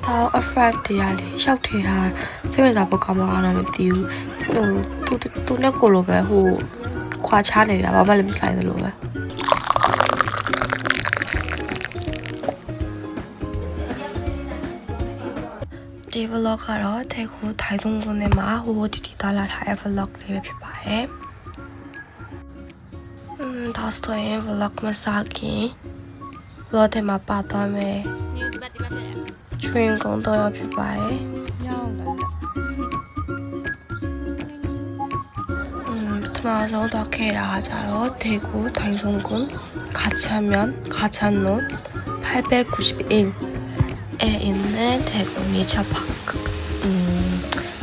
Tao afraid thì à đi sốc thì là sẽ bây giờ bố có mà nó mới tiêu tu nó cổ lốp hồ khoa cha này là bao làm sai rồi lốp đi vlog đó thấy cô thấy trong con này mà hồ thì ta là thấy vlog để bị bài tao story vlog mà sao kì vlog thì mà ba tao mày chuyên công tôi ở bị bài mà 저도 걔라 하자로 대구 당송군 가차면 가찬로 891에 있는 대구 네처파크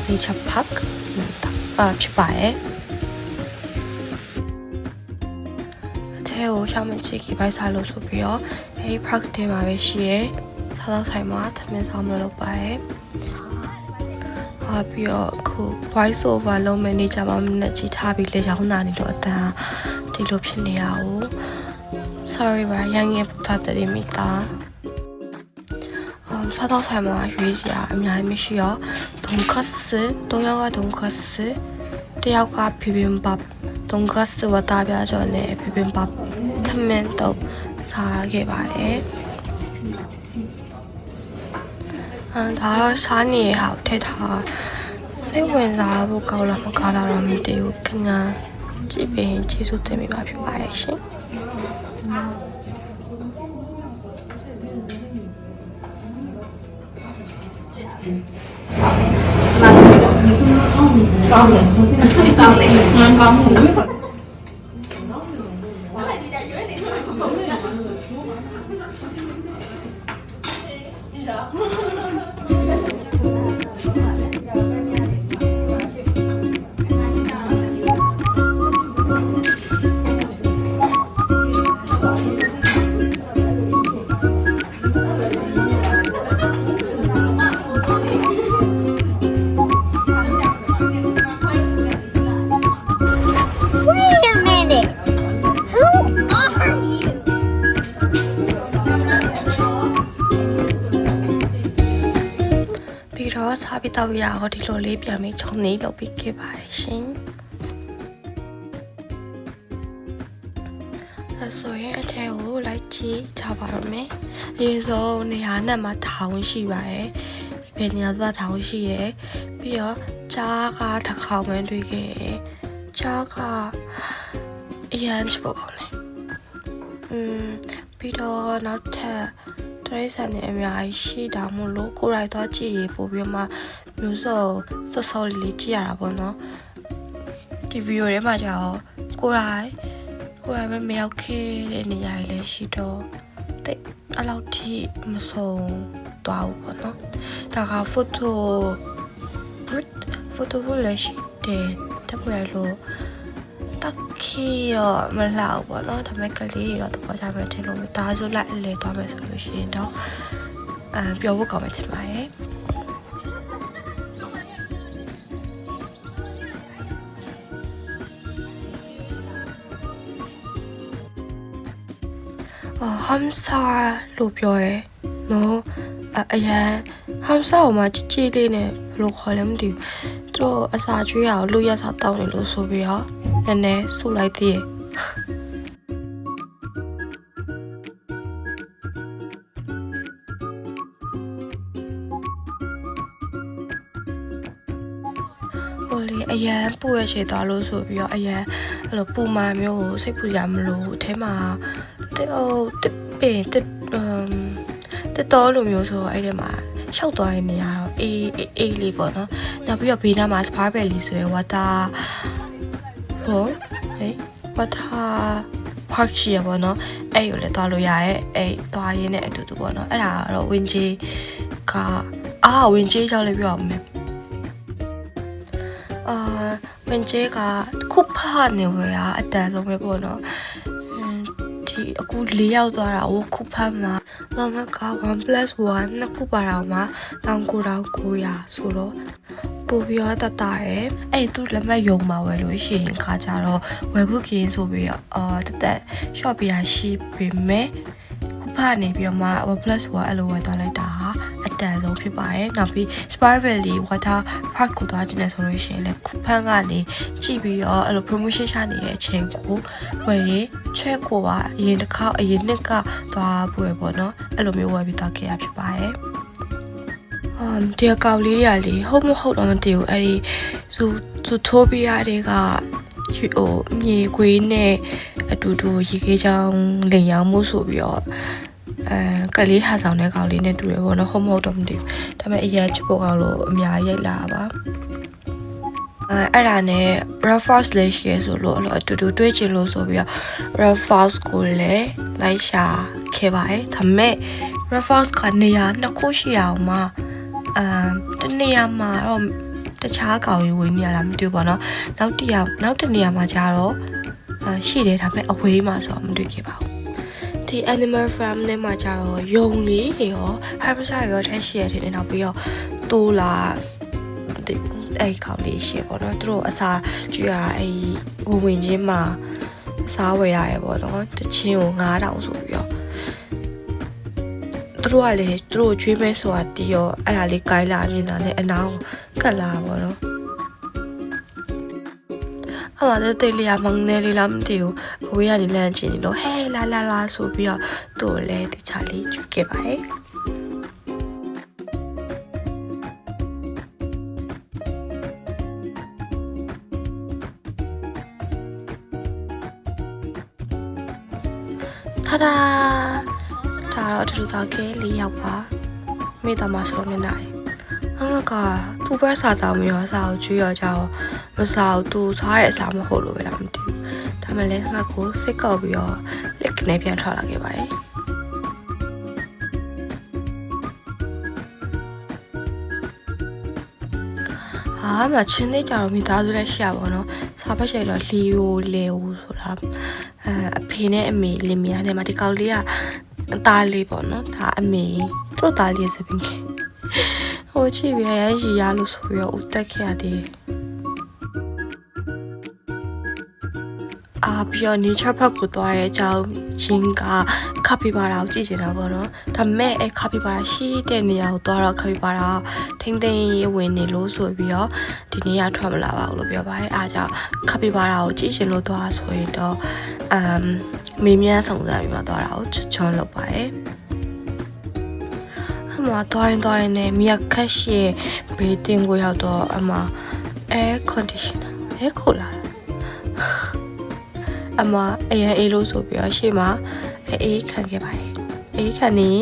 네처파크입니다. 비바에 제오 샤먼치 발살로 소비어 A 파크 대마베시에 사다살마 타면서 아무로 바에ပြီးတော့ခု voice over လုံးမယ်နေကြပါမနဲ့ကြည်ထားပြီးလေရောင်းတာနေလို့အတန်ဒီလိုဖြစ်နေရအောင် sorry ပါရန်ငယ်ပူထားတဲ့မိသားစားတော့ဆိုင်မှာရွေးစရာအများကြီးမရှိရောဒုံကတ်စ်၃ယောက်ကဒုံကတ်စ်တစ်ယောက်ကဘီဘင်ဘပ်ဒုံကတ်စ်ဝတာပြကြောနဲ့ဘီဘင်ဘပ်ထမင်းတော့စားခဲ့ပါတယ်ဒါတော့စားနေရအောင်ထည့်ထားစိတ်ဝင်စားဖို့ကောင်းလားမကောင်းလားတော့မသိဘူးခင်ဗျာကြည့်ပြီးကျေးဇူးတင်မိပါဖြစ်ပါရဲ့ရှင်ကောင်းတယ်စောင်းတယ်ငန်းကောင်းမှုစားပြီးတော့ရအောင်ဒီလိုလေးပြန်ပြီးခြုံနေလုပ်ပြီးခဲ့ပါတယ်ရှင်ဆိုရင်အထဲကိုလိုက်ကြည့်ချပါတော့မယ်အရင်ဆုံးနေရာနဲ့မှာထောင်ရှိပါတယ်ဘယ်နေရာသွားထောင်ရှိရယ်ပြီးတော့ကြားကတစ်ခေါက်မှတွေ့ခဲ့တယ်ကြားကအရန်ချပေါ့ကောင်းတယ်ပြီးတော့နောက်ထပ်တရိတ်ဆန်နေအများကြီးရှိတာမို့လို့ကိုယ်တိုင်သွားကြည့်ရပို့ပြီးမှမျိုးစောစောလေးကြည့်ရတာပေါ့နော်ဒီဗီဒီယိုထဲမှာကျတော့ကိုယ်တိုင်မရောက်ခဲ့တဲ့နေရာတွေလည်းရှိတော့တိတ်အဲ့လောက်ထိမဆုံးသွားဘူးပေါ့နော်ဒါကဖိုတိုဘူးလည်းရှိတယ်တပွေလို့တက်ခီရောမလောက်ပေါ့နော်ဒါပေမဲ့ကလေးရောတော့ကြမယ်ထင်လို့မိသားစုလိုက်လဲသွားမယ်ဆိုလို့ရှိရင်တော့ပျော်ဖို့ကောင်းမယ်ထင်ပါတယ်hamsa လို့ပြောရဲနော်အရန် hamsa ဟိုမှာကြည်လေးနဲ့ဘယ်လိုခေါ်လဲမသိဘူးသူတို့အစာကျွေးရအောင်လူရစာတောင်းနေလို့ဆိုပြီးတော့နည်းနည်းဆူလိုက်သေးတယ်အရန်ပူရချေသွားလို့ဆိုပြီးတော့အရန်အဲ့လိုပူမာမျိုးကိုစိတ်ပူကြမလို့အထဲမှာတက်တော်လိုမျိုးဆိုအဲ့ဒီမှာရှောက်သွားနေရတော့အေးလေးပေါ့နော်နောက်ပြီးတော့ဘေးနားမှာစပါးဘယ်လီဆိုရယ်ဝါတာဝါတာpark ရှိရပေါ့နော်အဲ့ကိုလည်းသွားလို့ရရဲ့အဲ့သွားရင်းနဲ့အတူတူပေါ့နော်အဲ့ဒါကတော့ဝင်ကြီးကဝင်ကြီးကြောက်လေးပြောအောင်မယ်ဝင်ကြီးကခုဖာနေဝရအတန်ဆုံးပဲပေါ့နော်ဒီအခု၄ယောက်သွားတာဟိုခုဖတ်မှာတော့မက 1+1 နှစ်ခုပါတော့မှာ1900ဆိုတော့ပို့ပြီးတော့တတရဲအဲ့သူလက်မှတ်ယုံမှာဝယ်လို့ရှိရင်ခါကြတော့ဝယ်ခုကင်းဆိုပြီးတော့တက် shop ပြရှိပေမဲ့ခုဖ ကနေပြီးတော့မှ plus 1အဲ့လိုဝယ်သွားလိုက်တာအတန်ဆုံးဖြစ်ပါတယ်နောက်ပြီး Spire Valley Water Park ကိုသွားကြည့်နေဆိုလို့ရှိရင်လည်းခုဖန်ကနေကြည့်ပြီးတော့အဲ့လို promotion ရှာနေတဲ့အချိန်ကိုဝယ်ရင်ချဲ့ကိုပါအရင်နှစ်ကသွားပွေပေါ့နော်အဲ့လိုမျိုးဝယ်ပြီးသွားခဲ့ရဖြစ်ပါတယ်ဒီအကောက်လေးတွေကလေဟုတ်မဟုတ်တော့မသိဘူးအဲ့ဒီဇူထိုပီးယားတွေကမြေခွေးနဲ့အတူတူရေခဲချောင်းလင်ရောင်မှုဆိုပြီးတော့ကလေးဟာဆောင်တဲ့ကောင်လေးနဲ့တူတယ်ပေါ့နော်ဟုတ်မဟုတ်တော့မသိဘူးဒါပေမဲ့အရင်ချစ်ဖို့ကောင်လို့အများကြီးရိုက်လာပါအဲ့ဒါနဲ့ Raffles လေးရှိရဆိုလို့အတူတူတွေးချင်လို့ဆိုပြီးတော့ Raffles ကိုလည်းလိုက်ရှာခဲ့ပါတယ်ဒါပေမဲ့ Raffles ကနေရာနှစ်ခုရှိအောင်မှာတနေရာမှာတော့တခြားကောင်ကြီးဝင်နေရတာမတွေ့ပါတော့နောက်တစ်နေရာမှာကျတော့ရှိတယ်ဒါပေမဲ့အဝေးမှာဆိုတော့မတွေ့ခဲ့ပါဘူးဒီ Animal Farm နဲ့မှာကျတော့ယုံလေးရော Habitat ရောထက်ရှိရတယ်နောက်ပြီးတော့တိုးလာအဲ့ကောင်လေးရှိပေါ့နော်သူတို့အစာကျွေးရအဲ့ဝင်ချင်းမှာအစာဝယ်ရတယ်ပေါ့နော်တချင်းကို9000ဆိုပြီးတော့သူတို့ကလေသူတို့ကျွေးမဲဆိုတာတီးရောအဲ့ဒါလေးကိုင်းလာမြင်တာနဲ့အနာကိုကတ်လာပေါ့နော်အဲ့ဒါတဲ့လေးရမငယ်လေးလားမသိဘူးအဝေးကနေလမ်းချင်းလို့ဟဲလာဆိုပြီးတော့သူ့လည်းတခြားလေးကျွေးခဲ့ပါတယ်ထာဒါဒါတော့အတူတူသားကဲလေးယောက်ပါမိသားမဆိုနေနိုင်ငါကသူ့ဘက်စားတောင်းပြီးတော့စားကိုကျွေးရကြတော့မစားဘူးသူစားရဲ့အစားမဟုတ်လို့ပဲလားမသိဘူးဒါမှလည်းငါကိုစိတ်ကောက်ပြီးတော့လက်ကနေပြန်ထွက်လာခဲ့ပါတယ်မချင်းနေကြတော့မိသားစုလည်းရှိရပါတော့စားပတ်ရှိတော့လီယိုလေဦးဆိုတာအဖေနဲ့အမေလင်မယားနဲ့မှာဒီကောင်လေးကအသားလေးပေါ့နော်ဒါအမေသူ့သားလေးစပင်းကြီးဟိုချီပြရရရလို့ဆိုပြီးတော့ဦးတက်ခဲ့ရတယ်ပြီးတော့ nature park ကိုသွားရဲအကြောင်းရင်ကခါပီဘာရာကိုကြည့်ချင်တာပေါ့နော်ဒါပေမဲ့ခါပီဘာရာရှိတဲ့နေရာကိုသွားတော့ခါပီဘာရာထိမ့်သိမ်းဝင်နေလို့ဆိုပြီးတော့ဒီနေရာထွက်မလာပါဘူးလို့ပြောပါတယ်အားကြောင့်ခါပီဘာရာကိုကြည့်ချင်လို့သွားဆိုရင်တော့မေးမြန်းဆောင်စမ်းပြီးမှသွားတာကိုချွန်းလုပ်ပါတယ်အမသွားရင်နဲ့မြက်ခက်ရှိဘေးတင်ကိုရောက်တော့အမ air conditioner ခိုးလာအမအေးလို့ဆိုပြီးတော့ရှေ့မှာအေးခံခဲ့ပါတယ်အေးခံနေ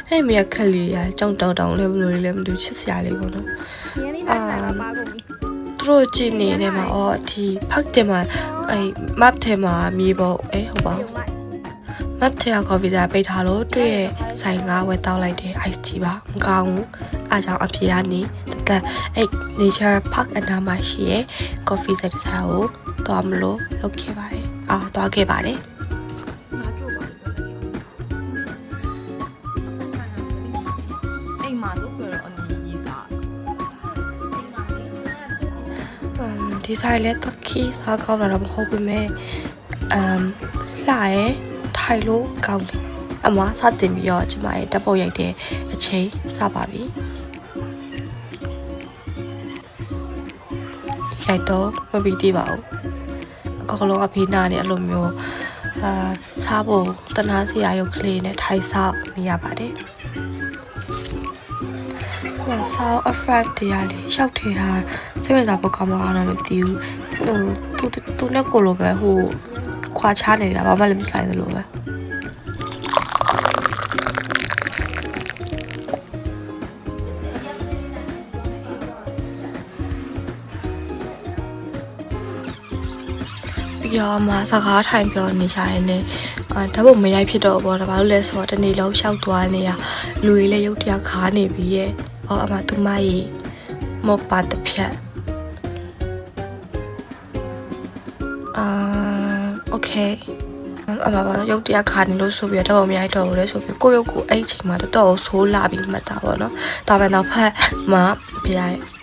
အဲ့မြက်ခက်လေးရတောင်းလေးဘလို့လဲမသိချစ်စရာလေးပေါ့နော်သူတို့ကြည့်နေတယ်မှာဒီဖတ်တယ်မှာအဲ့ map ထဲမှာမြေပေါ့ဟုတ်ပါmap ထဲက coffee ပိတ်ထားလို့တွေ့ရဆိုင်ကဝယ်တောက်လိုက်တယ် ice tea ပါမကောင်းဘူးအားကြောင့်အပြေကနေအဲ့ nature park အနားမှာရှိရဲ့ coffee ဆိုင်တစ်ဆိုင်ကိုသွားမလို့လုပ်ခဲ့ပါတယ်သွားခဲ့ပါတယ်အိမ်မှာလို့ပြောတော့အနီးကြီးသားဒီဆိုင်လည်းတခီးစားကောင်းလာတော့မဟုတ်ပေမဲ့လှရဲထိုင်လို့ကောင်းတယ်အမစတင်ပြီးတော့ကျွန်မရဲ့တပ်ပုတ်ရိုက်တဲ့အချိန်စပါပြီရိုက်တော့မပြီးသေးပါဘူးအကောင်လုံးအဖေးနာနေအဲ့လိုမျိုးစားဖို့တနာစရာရုပ်ကလေးနဲ့ထိုင်ဆောက်နေရပါတယ်ဆောက် affect တရားလေးရှောက်ထေးထားစိတ်ဝင်စားဖို့ကောင်းမအောင်တော့မသိဘူးသူနဲ့ကိုလိုပဲဟိုခွာချနေတာဘာမှလည်းမဆိုင်သလိုပဲပြောမှာစကားထိုင်ပြောနေချင်တယ်ဓာတ်ပုံမရိုက်ဖြစ်တော့ဘောဘာလို့လဲဆိုတော့တနေ့လုံးရှောက်သွားနေရလူတွေလည်းရုပ်တရားခါနေပြီးရဲ့အမသူမကြီးမောပါတဖြတ်โอเคအမဘာရုပ်တရားခါနေလို့ဆိုပြီးတော့ဓာတ်ပုံမရိုက်တော့ဘူးလဲဆိုပြီးကိုရုပ်ကိုအဲ့ချိန်မှာတော်တော်ဆိုးလာပြီးမှတ်တာပေါ့နော်ဒါမှတော့ဖက်မှာပြ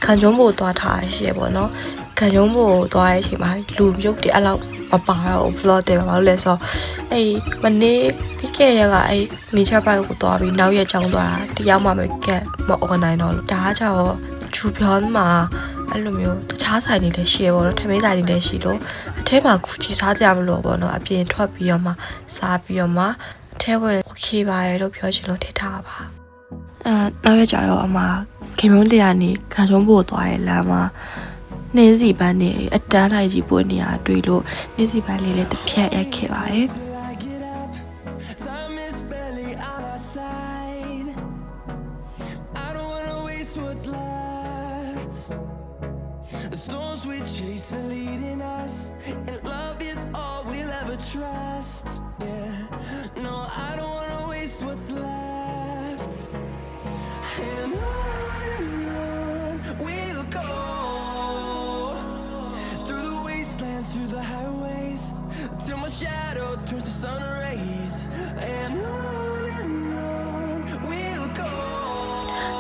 ခံကျုံးဖို့သွားထားရရှိပေါ့နော် ခံရုံးဖို့သွားတဲ့အချိန်မှာလူမြုပ်တယ်အဲ့လောက်မပါတော့ vlog တယ်ဘာလို့လဲဆိုတော့အဲ့မနေ့ပြီးခဲ့ရကအဲ့ nature park ကိုသွားပြီးနောက်ရက်ချောင်းသွားတာတရားမှမကက်မ organize တော့လို့ဒါကကြောင့်ဂျူပြောင်းမှာအဲ့လိုမျိုးတခြားဆိုင်တွေလည်းရှိရပေါ့နော်ထမင်းဆိုင်တွေလည်းရှိလို့အထဲမှာကူချီစားကြမလို့ပေါ့နော်အပြင်ထွက်ပြီးတော့မှစားပြီးတော့မှအထဲဝင် okay ပါရလို့ပြောချင်လို့ထည့်ထားပါနောက်ရက်ကျတော့အမခင်ဗျုံးတရားနေခံချုံးဖို့သွားရဲ့လမ်းမှာနေစီပန်းနေအတန်းလိုက်ကြီးပွင့်နေရတွေ့လို့နေစီပန်းလေးလည်းတစ်ဖြတ်ရိုက်ခဲ့ပါတယ် The storms we chase are leading us, and love is all we'll ever trust. Yeah, no, I don't wanna waste what's left. And on we'll go through the wastelands, through the highways, till my shadow turns to sun rays. And on we'll go.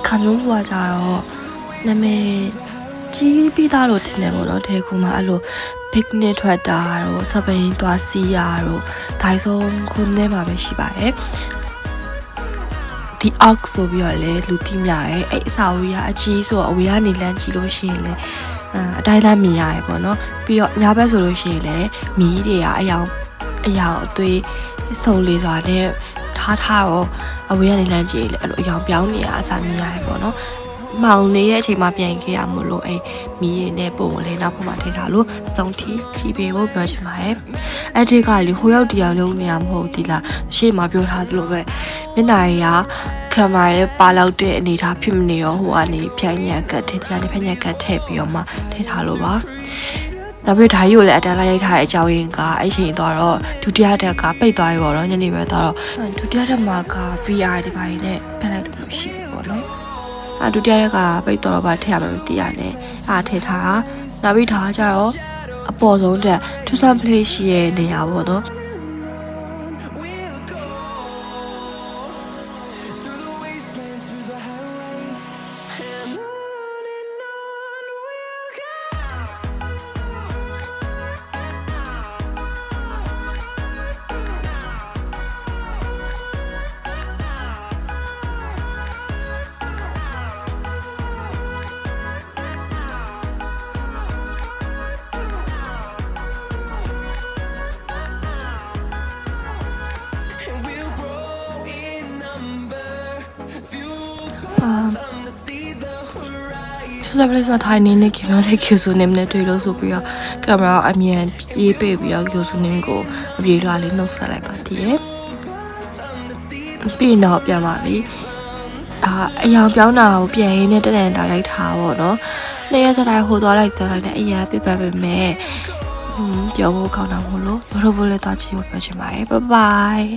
ခံချုံးဖို့ကကြတော့နာမည်ကြီးပြီးသားလို့ထင်တယ်ပေါ့နော်တဲခုမှအဲ့လို picnic ထွက်တာတို့စပိန်သွားစီးရတို့ဒိုင်ဆုံးခုနဲ့မှာပဲရှိပါတယ်ဒီ arc ဆိုပြီးတော့လေလူတိမြရဲအဲ့အစာအုပ်ရအကြီးဆိုတော့အဝေးကနေလမ်းကြည့်လို့ရှိရင်လေအတိုင်းသားမြင်ရတယ်ပေါ့နော်ပြီးတော့ညဘက်ဆိုလို့ရှိရင်လေမီးတွေကအယောင်အသွေးစုံလေးစွာနဲ့ထားတော့အဝေးကနေလမ်းကြည့်လေအဲ့လိုအယောင်ပြောင်းနေရအစာမြင်ရတယ်ပေါ့နော်မောင်နေရဲ့အချိန်မှာပြန်ခဲ့ရမလို့အဲ့မီးရည်နဲ့ပုံလေးနောက်ဖက်မှာထည့်ထားလို့အစုံထိကြည့်ပေးဖို့ပြောချင်ပါတယ်အဲ့ဒီကလေဟိုရောက်တရားလုံးနေရမဟုတ်ဒီလားရှေ့မှာပြောထားသလိုပဲမျက်နှာရည်ကခံမာရဲ့ပါလောက်တဲ့အနေထားဖြစ်မနေရောဟိုကနေဖြန်းညက်ကတ်ထည့်ထားတဲ့ဖြန်းညက်ကတ်ထည့်ပြီးတော့မှထည့်ထားလို့ပါနောက်ပြီးဓာတ်ရိုးလည်းအတန်းလိုက်ရိုက်ထားတဲ့အကြောင်းရင်းကအဲ့ချိန်သွားတော့ဒုတိယတက်ကပိတ်သွားပြီပေါ့နော်ညနေပဲသွားတော့ဒုတိယတက်မှာက VR ဒီပိုင်းနဲ့ဖက်လိုက်လို့ရှိပြီပေါ့နော်ဒုတိယရက်ကပိတ်တော့ဘာထည့်ရမလဲမသိရနဲ့ထည့်ထားတာနောက်ပြီးထားကြတော့အပေါ်ဆုံးတက်ထူဆန်ပလေးရှိရဲ့နေရာပေါ့နော် Through the wastelands, through the highways, and on we'll go. စပလေးဆိုထိုင်နေခင်ဗျားလေးကျူဆူနေမနဲ့တွေ့လို့ဆိုပြီးတော့ကင်မရာအမြင်ရေးပေးပြီးတော့ကျူဆူနေကိုအပြေလွှာလေးနှုတ်ဆက်လိုက်ပါတည်းရဲ့ပြီးတော့ပြန်ပါပြီအယောင်ပြောင်းတာကိုပြန်ရင်းနဲ့တက်တာရိုက်ထားပါတော့နှစ်ရက်စတိုင်းဟိုသွားလိုက်တဲ့အရာပြပတ်ပဲမဲ့ပြောဖို့ကောင်းတာမို့လို့ရောဘိုးလေးသားချီကိုပြောချင်ပါတယ်ဘိုင်